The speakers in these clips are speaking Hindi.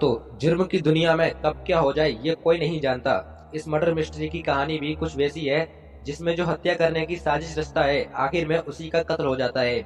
तो जुर्म की दुनिया में कब क्या हो जाए ये कोई नहीं जानता। इस मर्डर मिस्ट्री की कहानी भी कुछ वैसी है, जिसमें जो हत्या करने की साजिश रचता है आखिर में उसी का कत्ल हो जाता है,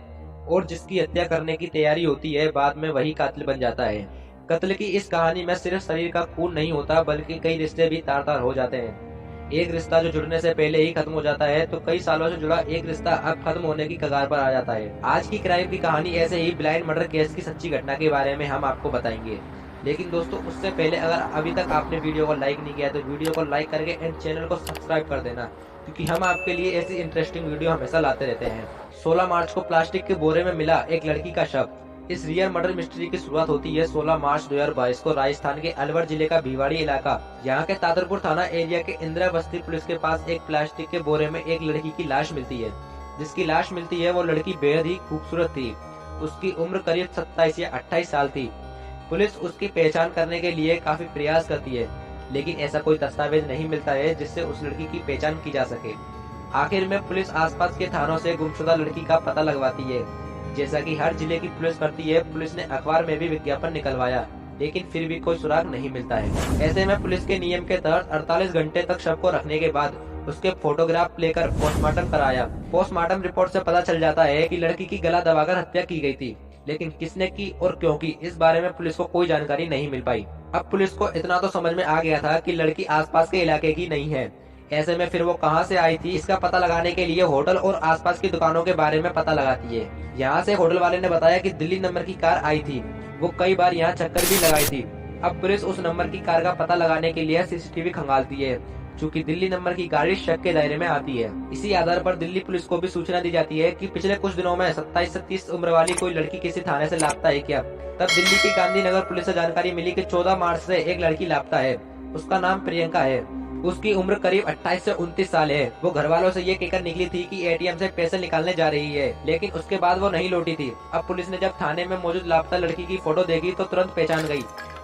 और जिसकी हत्या करने की तैयारी होती है बाद में वही कातिल बन जाता है। कत्ल की इस कहानी में सिर्फ शरीर का खून नहीं होता, बल्कि कई रिश्ते भी तार तार हो जाते हैं। एक रिश्ता जो जुड़ने से पहले ही खत्म हो जाता है, तो कई सालों से जुड़ा एक रिश्ता अब खत्म होने की कगार पर आ जाता है। आज की क्राइम की कहानी ऐसे ही ब्लाइंड मर्डर केस की सच्ची घटना के बारे में हम आपको बताएंगे। लेकिन दोस्तों, उससे पहले अगर अभी तक आपने वीडियो को लाइक नहीं किया तो वीडियो को लाइक करके एंड चैनल को सब्सक्राइब कर देना, क्योंकि हम आपके लिए ऐसी इंटरेस्टिंग वीडियो हमेशा लाते रहते हैं। 16 मार्च को प्लास्टिक के बोरे में मिला एक लड़की का शव। इस रियल मर्डर मिस्ट्री की शुरुआत होती है 16 मार्च 2022 को राजस्थान के अलवर जिले का भिवाड़ी इलाका, यहाँ के तादरपुर थाना एरिया के इंदिरा बस्ती पुलिस के पास एक प्लास्टिक के बोरे में एक लड़की की लाश मिलती है। जिसकी लाश मिलती है वो लड़की बेहद ही खूबसूरत थी। उसकी उम्र करीब 27 या 28 साल थी। पुलिस उसकी पहचान करने के लिए काफी प्रयास करती है, लेकिन ऐसा कोई दस्तावेज नहीं मिलता है जिससे उस लड़की की पहचान की जा सके। आखिर में पुलिस आसपास के थानों से गुमशुदा लड़की का पता लगवाती है। जैसा कि हर जिले की पुलिस करती है, पुलिस ने अखबार में भी विज्ञापन निकलवाया, लेकिन फिर भी कोई सुराग नहीं मिलता है। ऐसे में पुलिस के नियम के तहत 48 घंटे तक शव को रखने के बाद उसके फोटोग्राफ लेकर पोस्टमार्टम कराया। पोस्टमार्टम रिपोर्ट से पता चल जाता है कि लड़की की गला दबाकर हत्या की गई थी, लेकिन किसने की और क्यों की, इस बारे में पुलिस को कोई जानकारी नहीं मिल पाई। अब पुलिस को इतना तो समझ में आ गया था कि लड़की आसपास के इलाके की नहीं है। ऐसे में फिर वो कहां से आई थी, इसका पता लगाने के लिए होटल और आसपास की दुकानों के बारे में पता लगाती है। यहाँ से होटल वाले ने बताया कि दिल्ली नंबर की कार आई थी, वो कई बार यहाँ चक्कर भी लगाई थी। अब पुलिस उस नंबर की कार का पता लगाने के लिए सीसीटीवी खंगालती है, चूँकि दिल्ली नंबर की गाड़ी शक के दायरे में आती है। इसी आधार पर दिल्ली पुलिस को भी सूचना दी जाती है कि पिछले कुछ दिनों में 27 से 30 उम्र वाली कोई लड़की किसी थाने से लापता है क्या। तब दिल्ली की गांधीनगर पुलिस से जानकारी मिली कि 14 मार्च से एक लड़की लापता है। उसका नाम प्रियंका है। उसकी उम्र करीब 28 से 29 साल है। वो घर वालों से ये कहकर निकली थी कि एटीएम से पैसे निकालने जा रही है, लेकिन उसके बाद वो नहीं लौटी थी। अब पुलिस ने जब थाने में मौजूद लापता लड़की की फोटो देखी तो तुरंत पहचान गई।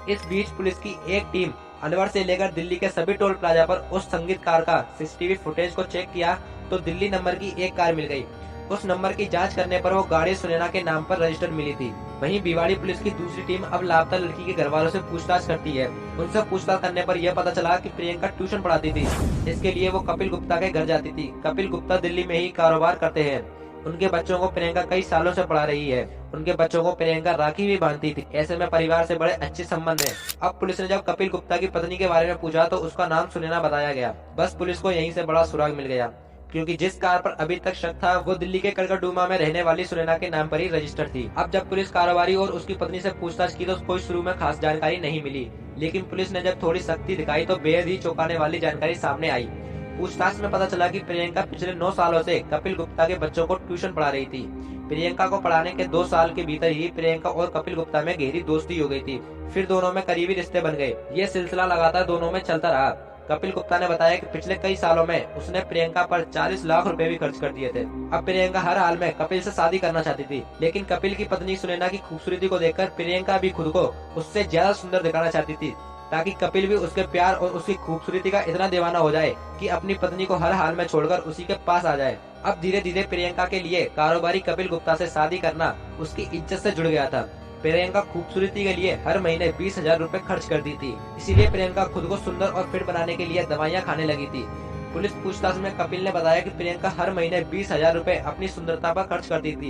इस बीच पुलिस की एक टीम अलवर से लेकर दिल्ली के सभी टोल प्लाजा पर उस संगीत कार का सीसीटीवी फुटेज को चेक किया तो दिल्ली नंबर की एक कार मिल गई। उस नंबर की जांच करने पर वो गाड़ी सुनैना के नाम पर रजिस्टर मिली थी। वहीं भिवाड़ी पुलिस की दूसरी टीम अब लापता लड़की के घर वालों से पूछताछ करती है। उनसे पूछताछ करने पर यह पता चला कि प्रियंका ट्यूशन पढ़ाती थी। इसके लिए वो कपिल गुप्ता के घर जाती थी। कपिल गुप्ता दिल्ली में ही कारोबार करते हैं। उनके बच्चों को प्रियंका कई सालों से पढ़ा रही है। उनके बच्चों को प्रियंका राखी भी बांधती थी। ऐसे में परिवार से बड़े अच्छे संबंध हैं। अब पुलिस ने जब कपिल गुप्ता की पत्नी के बारे में पूछा तो उसका नाम सुनैना बताया गया। बस पुलिस को यहीं से बड़ा सुराग मिल गया, क्योंकि जिस कार पर अभी तक शक था वो दिल्ली के कड़कड़डूमा में रहने वाली सुनैना के नाम पर ही रजिस्टर थी। अब जब पुलिस कारोबारी और उसकी पत्नी से पूछताछ की तो कोई शुरू में खास जानकारी नहीं मिली, लेकिन पुलिस ने जब थोड़ी सख्ती दिखाई तो बेहद ही चौंकाने वाली जानकारी सामने आई। पूछताछ में पता चला कि प्रियंका पिछले 9 सालों से कपिल गुप्ता के बच्चों को ट्यूशन पढ़ा रही थी। प्रियंका को पढ़ाने के 2 साल के भीतर ही प्रियंका और कपिल गुप्ता में गहरी दोस्ती हो गई थी। फिर दोनों में करीबी रिश्ते बन गए। ये सिलसिला लगातार दोनों में चलता रहा। कपिल गुप्ता ने बताया कि पिछले कई सालों में उसने प्रियंका पर 40 लाख रुपए भी खर्च कर दिए थे। अब प्रियंका हर हाल में कपिल से शादी करना चाहती थी, लेकिन कपिल की पत्नी सुनैना की खूबसूरती को देखकर प्रियंका भी खुद को उससे ज्यादा सुंदर दिखाना चाहती थी, ताकि कपिल भी उसके प्यार और उसकी खूबसूरती का इतना दीवाना हो जाए कि अपनी पत्नी को हर हाल में छोड़कर उसी के पास आ जाए। अब धीरे धीरे प्रियंका के लिए कारोबारी कपिल गुप्ता से शादी करना उसकी इज्जत से जुड़ गया था। प्रियंका खूबसूरती के लिए हर महीने 20,000 रुपए खर्च करती थी। इसीलिए प्रियंका खुद को सुंदर और फिट बनाने के लिए दवाइयाँ खाने लगी थी। पुलिस पूछताछ में कपिल ने बताया कि प्रियंका हर महीने 20,000 रुपए अपनी सुंदरता पर खर्च करती थी।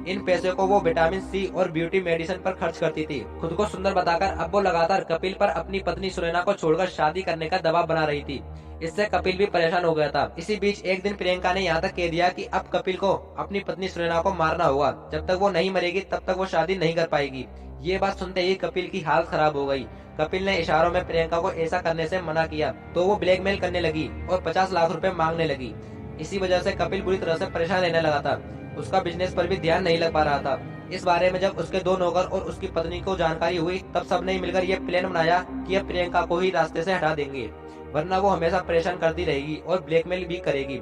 इन पैसे को वो विटामिन सी और ब्यूटी मेडिसिन पर खर्च करती थी। खुद को सुंदर बताकर अब वो लगातार कपिल पर अपनी पत्नी सुनैना को छोड़कर शादी करने का दबाव बना रही थी। इससे कपिल भी परेशान हो गया था। इसी बीच एक दिन प्रियंका ने यहाँ तक कह दिया कि अब कपिल को अपनी पत्नी सुनैना को मारना होगा। जब तक वो नहीं मरेगी तब तक वो शादी नहीं कर पाएगी। ये बात सुनते ही कपिल की हालत खराब हो गई। कपिल ने इशारों में प्रियंका को ऐसा करने से मना किया तो वो ब्लैकमेल करने लगी और 50 लाख रुपए मांगने लगी। इसी वजह से कपिल बुरी तरह से परेशान रहने लगा था। उसका बिजनेस पर भी ध्यान नहीं लग पा रहा था। इस बारे में जब उसके 2 नौकर और उसकी पत्नी को जानकारी हुई तब सबने मिलकर ये प्लान बनाया कि अब प्रियंका को ही रास्ते से हटा देंगे, वरना वो हमेशा परेशान करती रहेगी और ब्लैकमेल भी करेगी।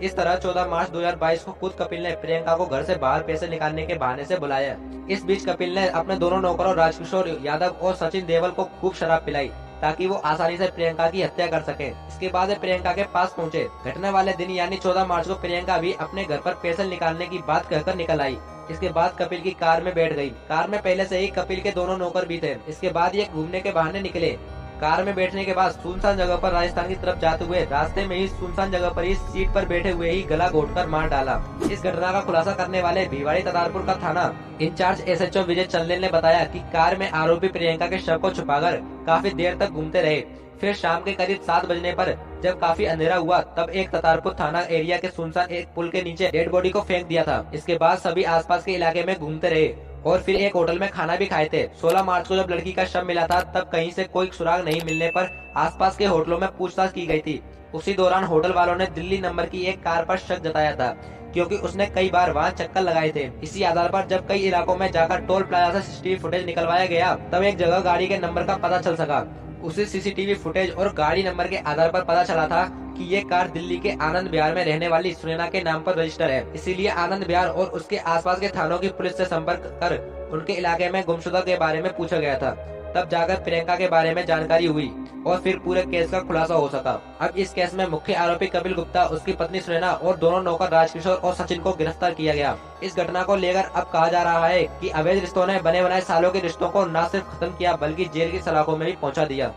इस तरह 14 मार्च 2022 को खुद कपिल ने प्रियंका को घर से बाहर पैसे निकालने के बहाने से बुलाया। इस बीच कपिल ने अपने दोनों नौकरों राजकिशोर यादव और सचिन देवल को खूब शराब पिलाई, ताकि वो आसानी से प्रियंका की हत्या कर सके। इसके बाद वे प्रियंका के पास पहुंचे। घटना वाले दिन यानी 14 मार्च को प्रियंका भी अपने घर पर पैसे निकालने की बात कहकर निकल आई। इसके बाद कपिल की कार में बैठ गई। कार में पहले से ही कपिल के दोनों नौकर भी थे। इसके बाद ये घूमने के बहाने निकले। कार में बैठने के बाद सुनसान जगह पर राजस्थान की तरफ जाते हुए रास्ते में ही सुनसान जगह पर ही सीट पर बैठे हुए ही गला घोटकर मार डाला। इस घटना का खुलासा करने वाले भिवाड़ी ततारपुर का थाना इंचार्ज एसएचओ विजय चंदेल ने बताया कि कार में आरोपी प्रियंका के शव को छुपाकर काफी देर तक घूमते रहे। फिर शाम के करीब 7 बजने पर जब काफी अंधेरा हुआ तब एक ततारपुर थाना एरिया के सुनसान एक पुल के नीचे डेड बॉडी को फेंक दिया था। इसके बाद सभी आसपास के इलाके में घूमते रहे और फिर एक होटल में खाना भी खाए थे। 16 मार्च को जब लड़की का शव मिला था तब कहीं से कोई सुराग नहीं मिलने पर आसपास के होटलों में पूछताछ की गई थी। उसी दौरान होटल वालों ने दिल्ली नंबर की एक कार पर शक जताया था क्योंकि उसने कई बार वहां चक्कर लगाए थे। इसी आधार पर जब कई इलाकों में जाकर टोल प्लाजा से सीसीटीवी फुटेज निकलवाया गया तब एक जगह गाड़ी के नंबर का पता चल सका। उसी सीसीटीवी फुटेज और गाड़ी नंबर के आधार पर पता चला था कि ये कार दिल्ली के आनंद विहार में रहने वाली सुनैना के नाम पर रजिस्टर है। इसीलिए आनंद विहार और उसके आसपास के थानों की पुलिस से संपर्क कर उनके इलाके में गुमशुदा के बारे में पूछा गया था। तब जाकर प्रियंका के बारे में जानकारी हुई और फिर पूरे केस का खुलासा हो सका। अब इस केस में मुख्य आरोपी कपिल गुप्ता, उसकी पत्नी सुनैना और दोनों नौकर राजकिशोर और सचिन को गिरफ्तार किया गया। इस घटना को लेकर अब कहा जा रहा है कि अवैध रिश्तों ने बने बनाए सालों के रिश्तों को न सिर्फ खत्म किया बल्कि जेल की सलाखों में भी पहुंचा दिया।